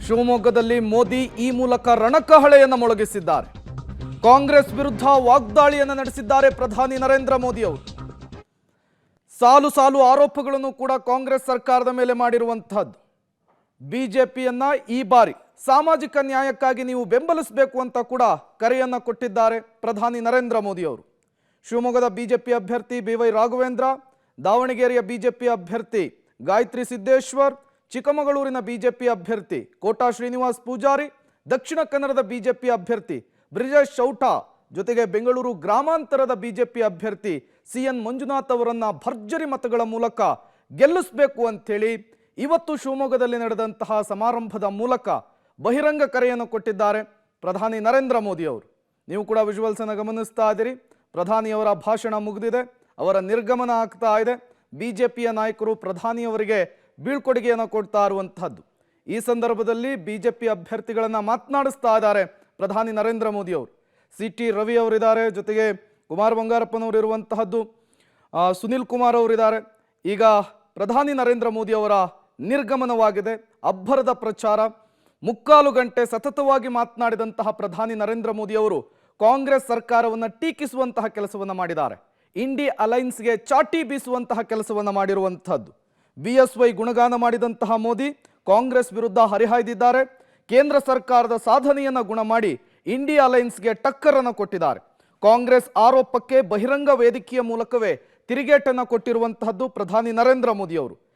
ಶಿವಮೊಗ್ಗದಲ್ಲಿ ಮೋದಿ ಈ ಮೂಲಕ ರಣಕಹಳೆಯನ್ನು ಮೊಳಗಿಸಿದ್ದಾರೆ. ಕಾಂಗ್ರೆಸ್ ವಿರುದ್ಧ ವಾಗ್ದಾಳಿಯನ್ನು ನಡೆಸಿದ್ದಾರೆ ಪ್ರಧಾನಿ ನರೇಂದ್ರ ಮೋದಿ ಅವರು. ಸಾಲು ಸಾಲು ಆರೋಪಗಳನ್ನು ಕೂಡ ಕಾಂಗ್ರೆಸ್ ಸರ್ಕಾರದ ಮೇಲೆ ಮಾಡಿರುವಂತಹದ್ದು. ಬಿಜೆಪಿಯನ್ನ ಈ ಬಾರಿ ಸಾಮಾಜಿಕ ನ್ಯಾಯಕ್ಕಾಗಿ ನೀವು ಬೆಂಬಲಿಸಬೇಕು ಅಂತ ಕೂಡ ಕರೆಯನ್ನ ಕೊಟ್ಟಿದ್ದಾರೆ ಪ್ರಧಾನಿ ನರೇಂದ್ರ ಮೋದಿ ಅವರು. ಶಿವಮೊಗ್ಗದ ಬಿಜೆಪಿ ಅಭ್ಯರ್ಥಿ ಬಿ.ವೈ. ರಾಘವೇಂದ್ರ, ದಾವಣಗೆರೆಯ ಬಿಜೆಪಿ ಅಭ್ಯರ್ಥಿ ಗಾಯತ್ರಿ ಸಿದ್ದೇಶ್ವರ್, ಚಿಕ್ಕಮಗಳೂರಿನ ಬಿಜೆಪಿ ಅಭ್ಯರ್ಥಿ ಕೋಟಾ ಶ್ರೀನಿವಾಸ್ ಪೂಜಾರಿ, ದಕ್ಷಿಣ ಕನ್ನಡದ ಬಿಜೆಪಿ ಅಭ್ಯರ್ಥಿ ಬ್ರಿಜೇಶ್ ಚೌಟಾ ಜೊತೆಗೆ ಬೆಂಗಳೂರು ಗ್ರಾಮಾಂತರದ ಬಿಜೆಪಿ ಅಭ್ಯರ್ಥಿ ಸಿ.ಎನ್. ಮಂಜುನಾಥ್ ಅವರನ್ನ ಭರ್ಜರಿ ಮತಗಳ ಮೂಲಕ ಗೆಲ್ಲಿಸಬೇಕು ಅಂತೇಳಿ ಇವತ್ತು ಶಿವಮೊಗ್ಗದಲ್ಲಿ ನಡೆದಂತಹ ಸಮಾರಂಭದ ಮೂಲಕ ಬಹಿರಂಗ ಕರೆಯನ್ನು ಕೊಟ್ಟಿದ್ದಾರೆ ಪ್ರಧಾನಿ ನರೇಂದ್ರ ಮೋದಿ ಅವರು. ನೀವು ಕೂಡ ವಿಜುವಲ್ಸ್ ಅನ್ನು ಗಮನಿಸ್ತಾ ಇದ್ದೀರಿ. ಪ್ರಧಾನಿಯವರ ಭಾಷಣ ಮುಗಿದಿದೆ, ಅವರ ನಿರ್ಗಮನ ಆಗ್ತಾ ಇದೆ. ಬಿಜೆಪಿಯ ನಾಯಕರು ಪ್ರಧಾನಿಯವರಿಗೆ ಬೀಳ್ಕೊಡುಗೆಯನ್ನು ಕೊಡ್ತಾ ಇರುವಂತಹದ್ದು. ಈ ಸಂದರ್ಭದಲ್ಲಿ ಬಿಜೆಪಿ ಅಭ್ಯರ್ಥಿಗಳನ್ನ ಮಾತನಾಡಿಸ್ತಾ ಇದ್ದಾರೆ ಪ್ರಧಾನಿ ನರೇಂದ್ರ ಮೋದಿ ಅವರು. ಸಿ.ಟಿ. ರವಿ ಅವರಿದ್ದಾರೆ, ಜೊತೆಗೆ ಕುಮಾರ್ ಬಂಗಾರಪ್ಪನವರು ಇರುವಂತಹದ್ದು, ಸುನಿಲ್ ಕುಮಾರ್ ಅವರಿದ್ದಾರೆ. ಈಗ ಪ್ರಧಾನಿ ನರೇಂದ್ರ ಮೋದಿ ಅವರ ನಿರ್ಗಮನವಾಗಿದೆ. ಅಬ್ಬರದ ಪ್ರಚಾರ, 3/4 ಗಂಟೆ ಸತತವಾಗಿ ಮಾತನಾಡಿದಂತಹ ಪ್ರಧಾನಿ ನರೇಂದ್ರ ಮೋದಿ ಅವರು ಕಾಂಗ್ರೆಸ್ ಸರ್ಕಾರವನ್ನು ಟೀಕಿಸುವಂತಹ ಕೆಲಸವನ್ನು ಮಾಡಿದ್ದಾರೆ. ಇಂಡಿ ಅಲೈನ್ಸ್ಗೆ ಚಾಟಿ ಬೀಸುವಂತಹ ಕೆಲಸವನ್ನು ಮಾಡಿರುವಂತಹದ್ದು. BSY ಗುಣಗಾನ ಮಾಡಿದಂತಹ ಮೋದಿ ಕಾಂಗ್ರೆಸ್ ವಿರುದ್ಧ ಹರಿಹಾಯ್ದಿದ್ದಾರೆ. ಕೇಂದ್ರ ಸರ್ಕಾರದ ಸಾಧನೆಯನ್ನು ಗುಣ ಮಾಡಿ ಇಂಡಿ ಅಲೈನ್ಸ್ಗೆ ಟಕ್ಕರನ್ನು ಕೊಟ್ಟಿದ್ದಾರೆ. ಕಾಂಗ್ರೆಸ್ ಆರೋಪಕ್ಕೆ ಬಹಿರಂಗ ವೇದಿಕೆಯ ಮೂಲಕವೇ ತಿರುಗೇಟನ್ನು ಕೊಟ್ಟಿರುವಂತಹದ್ದು ಪ್ರಧಾನಿ ನರೇಂದ್ರ ಮೋದಿ ಅವರು.